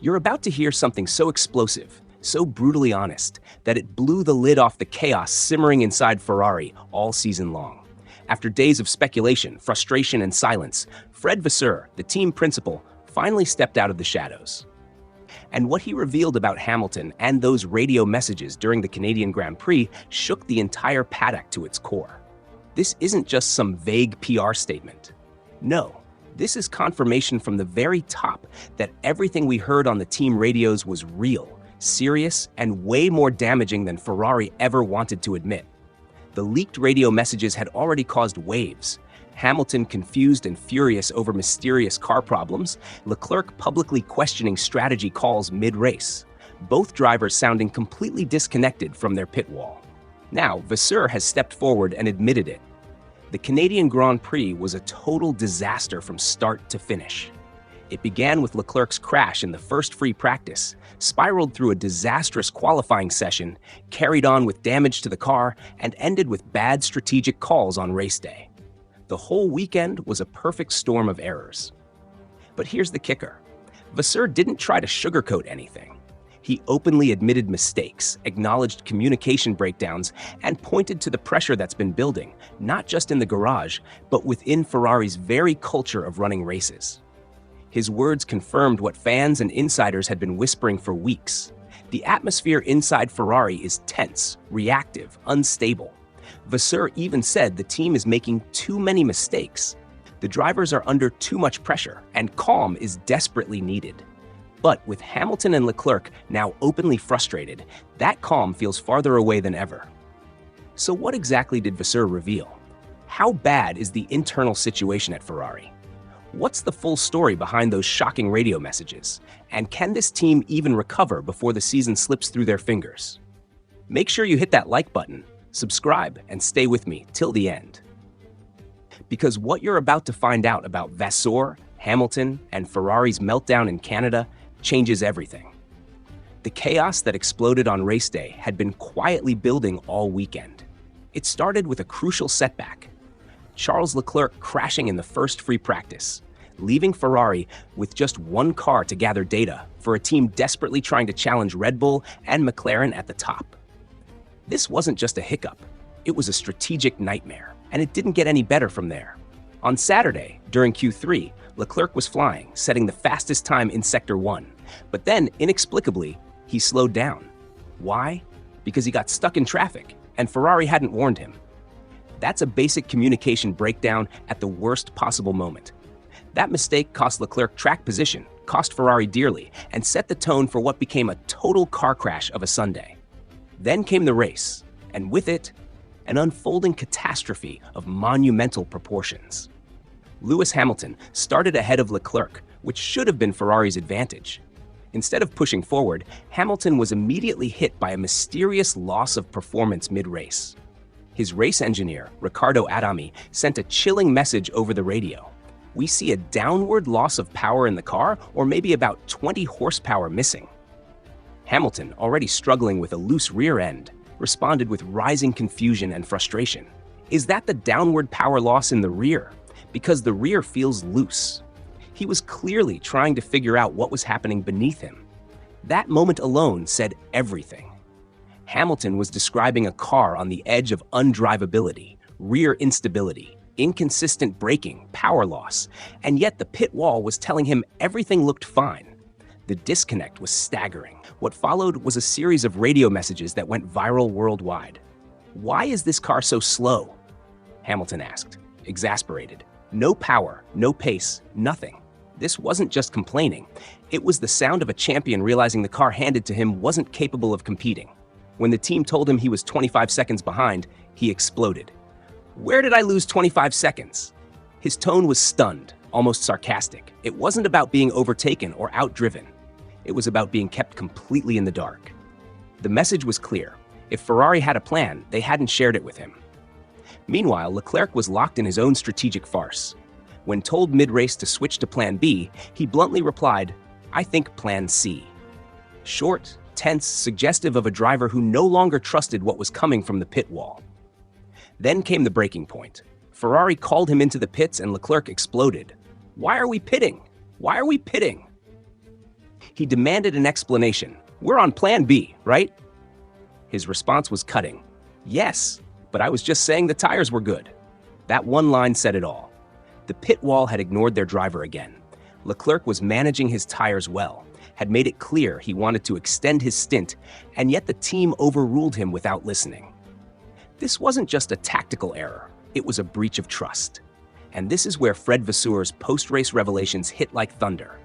You're about to hear something so explosive, so brutally honest, that it blew the lid off the chaos simmering inside Ferrari all season long. After days of speculation, frustration, and silence, Fred Vasseur, the team principal, finally stepped out of the shadows. And what he revealed about Hamilton and those radio messages during the Canadian Grand Prix shook the entire paddock to its core. This isn't just some vague PR statement. No, this is confirmation from the very top that everything we heard on the team radios was real, serious, and way more damaging than Ferrari ever wanted to admit. The leaked radio messages had already caused waves. Hamilton confused and furious over mysterious car problems, Leclerc publicly questioning strategy calls mid-race, both drivers sounding completely disconnected from their pit wall. Now, Vasseur has stepped forward and admitted it. The Canadian Grand Prix was a total disaster from start to finish. It began with Leclerc's crash in the first free practice, spiraled through a disastrous qualifying session, carried on with damage to the car, and ended with bad strategic calls on race day. The whole weekend was a perfect storm of errors. But here's the kicker. Vasseur didn't try to sugarcoat anything. He openly admitted mistakes, acknowledged communication breakdowns, and pointed to the pressure that's been building, not just in the garage, but within Ferrari's very culture of running races. His words confirmed what fans and insiders had been whispering for weeks. The atmosphere inside Ferrari is tense, reactive, unstable. Vasseur even said the team is making too many mistakes. The drivers are under too much pressure, and calm is desperately needed. But with Hamilton and Leclerc now openly frustrated, that calm feels farther away than ever. So what exactly did Vasseur reveal? How bad is the internal situation at Ferrari? What's the full story behind those shocking radio messages? And can this team even recover before the season slips through their fingers? Make sure you hit that like button, subscribe, and stay with me till the end. Because what you're about to find out about Vasseur, Hamilton, and Ferrari's meltdown in Canada changes everything. The chaos that exploded on race day had been quietly building all weekend. It started with a crucial setback. Charles Leclerc crashing in the first free practice, leaving Ferrari with just one car to gather data for a team desperately trying to challenge Red Bull and McLaren at the top. This wasn't just a hiccup, it was a strategic nightmare, and it didn't get any better from there. On Saturday, during Q3, Leclerc was flying, setting the fastest time in Sector 1. But then, inexplicably, he slowed down. Why? Because he got stuck in traffic, and Ferrari hadn't warned him. That's a basic communication breakdown at the worst possible moment. That mistake cost Leclerc track position, cost Ferrari dearly, and set the tone for what became a total car crash of a Sunday. Then came the race, and with it, an unfolding catastrophe of monumental proportions. Lewis Hamilton started ahead of Leclerc, which should have been Ferrari's advantage. Instead of pushing forward, Hamilton was immediately hit by a mysterious loss of performance mid-race. His race engineer, Riccardo Adami, sent a chilling message over the radio. We see a downward loss of power in the car, or maybe about 20 horsepower missing. Hamilton, already struggling with a loose rear end, responded with rising confusion and frustration. Is that the downward power loss in the rear? Because the rear feels loose. He was clearly trying to figure out what was happening beneath him. That moment alone said everything. Hamilton was describing a car on the edge of undrivability, rear instability, inconsistent braking, power loss, and yet the pit wall was telling him everything looked fine. The disconnect was staggering. What followed was a series of radio messages that went viral worldwide. "Why is this car so slow?" Hamilton asked, exasperated. No power, no pace, nothing. This wasn't just complaining. It was the sound of a champion realizing the car handed to him wasn't capable of competing. When the team told him he was 25 seconds behind, he exploded. "Where did I lose 25 seconds?" His tone was stunned, almost sarcastic. It wasn't about being overtaken or outdriven. It was about being kept completely in the dark. The message was clear. If Ferrari had a plan, they hadn't shared it with him. Meanwhile, Leclerc was locked in his own strategic farce. When told mid-race to switch to Plan B, he bluntly replied, "I think Plan C." Short, tense, suggestive of a driver who no longer trusted what was coming from the pit wall. Then came the breaking point. Ferrari called him into the pits and Leclerc exploded. "Why are we pitting? Why are we pitting?" He demanded an explanation. "We're on plan B, right?" His response was cutting. "Yes, but I was just saying the tires were good." That one line said it all. The pit wall had ignored their driver again. Leclerc was managing his tires well, had made it clear he wanted to extend his stint, and yet the team overruled him without listening. This wasn't just a tactical error, it was a breach of trust. And this is where Fred Vasseur's post-race revelations hit like thunder.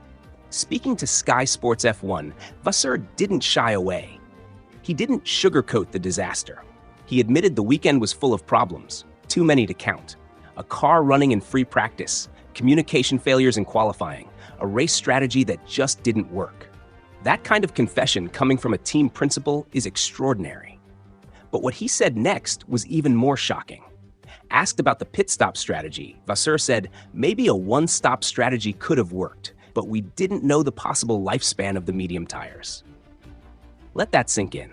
Speaking to Sky Sports F1, Vasseur didn't shy away. He didn't sugarcoat the disaster. He admitted the weekend was full of problems, too many to count. A car running in free practice, communication failures in qualifying, a race strategy that just didn't work. That kind of confession coming from a team principal is extraordinary. But what he said next was even more shocking. Asked about the pit stop strategy, Vasseur said, "Maybe a one-stop strategy could have worked, but we didn't know the possible lifespan of the medium tires." Let that sink in.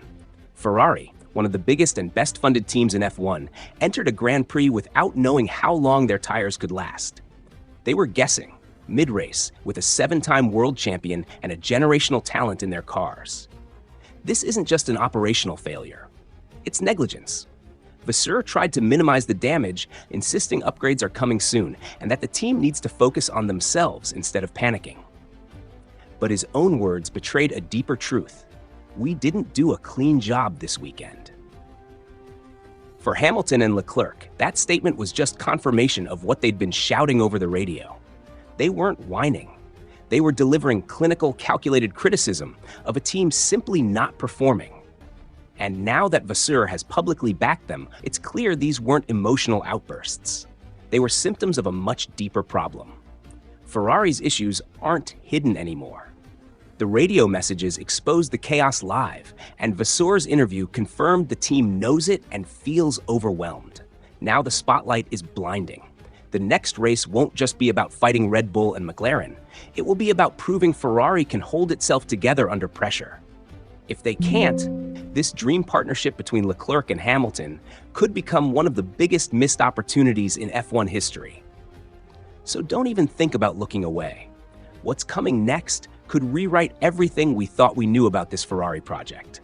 Ferrari, one of the biggest and best-funded teams in F1, entered a Grand Prix without knowing how long their tires could last. They were guessing, mid-race, with a 7-time world champion and a generational talent in their cars. This isn't just an operational failure. It's negligence. Vasseur tried to minimize the damage, insisting upgrades are coming soon and that the team needs to focus on themselves instead of panicking. But his own words betrayed a deeper truth. We didn't do a clean job this weekend. For Hamilton and Leclerc, that statement was just confirmation of what they'd been shouting over the radio. They weren't whining. They were delivering clinical, calculated criticism of a team simply not performing. And now that Vasseur has publicly backed them, it's clear these weren't emotional outbursts. They were symptoms of a much deeper problem. Ferrari's issues aren't hidden anymore. The radio messages exposed the chaos live, and Vasseur's interview confirmed the team knows it and feels overwhelmed. Now the spotlight is blinding. The next race won't just be about fighting Red Bull and McLaren. It will be about proving Ferrari can hold itself together under pressure. If they can't, this dream partnership between Leclerc and Hamilton could become one of the biggest missed opportunities in F1 history. So don't even think about looking away. What's coming next could rewrite everything we thought we knew about this Ferrari project.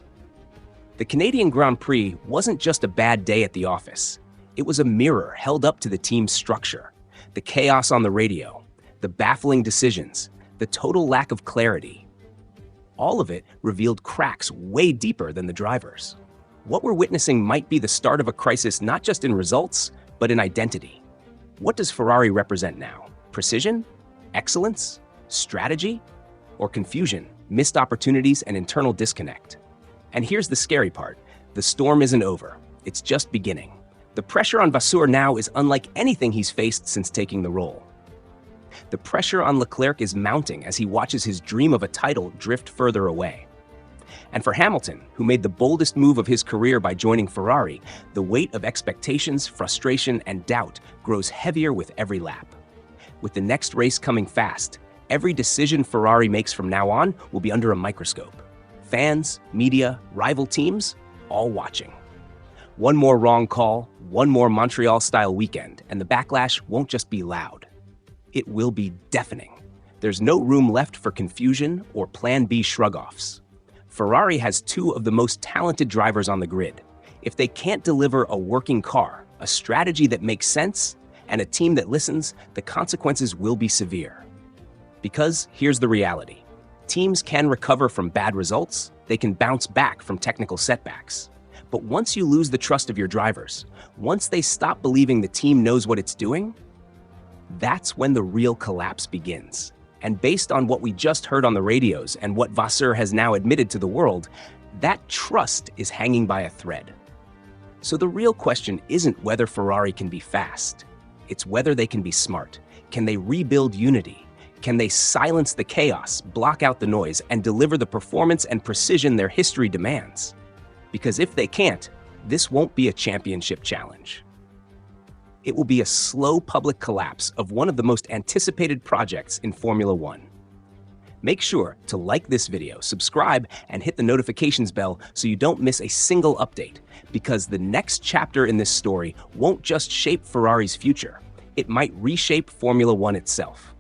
The Canadian Grand Prix wasn't just a bad day at the office. It was a mirror held up to the team's structure, the chaos on the radio, the baffling decisions, the total lack of clarity. All of it revealed cracks way deeper than the drivers. What we're witnessing might be the start of a crisis not just in results, but in identity. What does Ferrari represent now? Precision? Excellence? Strategy? Or confusion, missed opportunities, and internal disconnect? And here's the scary part. The storm isn't over. It's just beginning. The pressure on Vasseur now is unlike anything he's faced since taking the role. The pressure on Leclerc is mounting as he watches his dream of a title drift further away. And for Hamilton, who made the boldest move of his career by joining Ferrari, the weight of expectations, frustration, and doubt grows heavier with every lap. With the next race coming fast, every decision Ferrari makes from now on will be under a microscope. Fans, media, rival teams, all watching. One more wrong call, one more Montreal-style weekend, and the backlash won't just be loud. It will be deafening. There's no room left for confusion or Plan B shrug-offs. Ferrari has two of the most talented drivers on the grid. If they can't deliver a working car, a strategy that makes sense, and a team that listens, the consequences will be severe. Because here's the reality. Teams can recover from bad results, they can bounce back from technical setbacks. But once you lose the trust of your drivers, once they stop believing the team knows what it's doing, that's when the real collapse begins. And based on what we just heard on the radios and what Vasseur has now admitted to the world, that trust is hanging by a thread. So the real question isn't whether Ferrari can be fast. It's whether they can be smart. Can they rebuild unity? Can they silence the chaos, block out the noise, and deliver the performance and precision their history demands? Because if they can't, this won't be a championship challenge. It will be a slow public collapse of one of the most anticipated projects in Formula One. Make sure to like this video, subscribe, and hit the notifications bell so you don't miss a single update, because the next chapter in this story won't just shape Ferrari's future, it might reshape Formula One itself.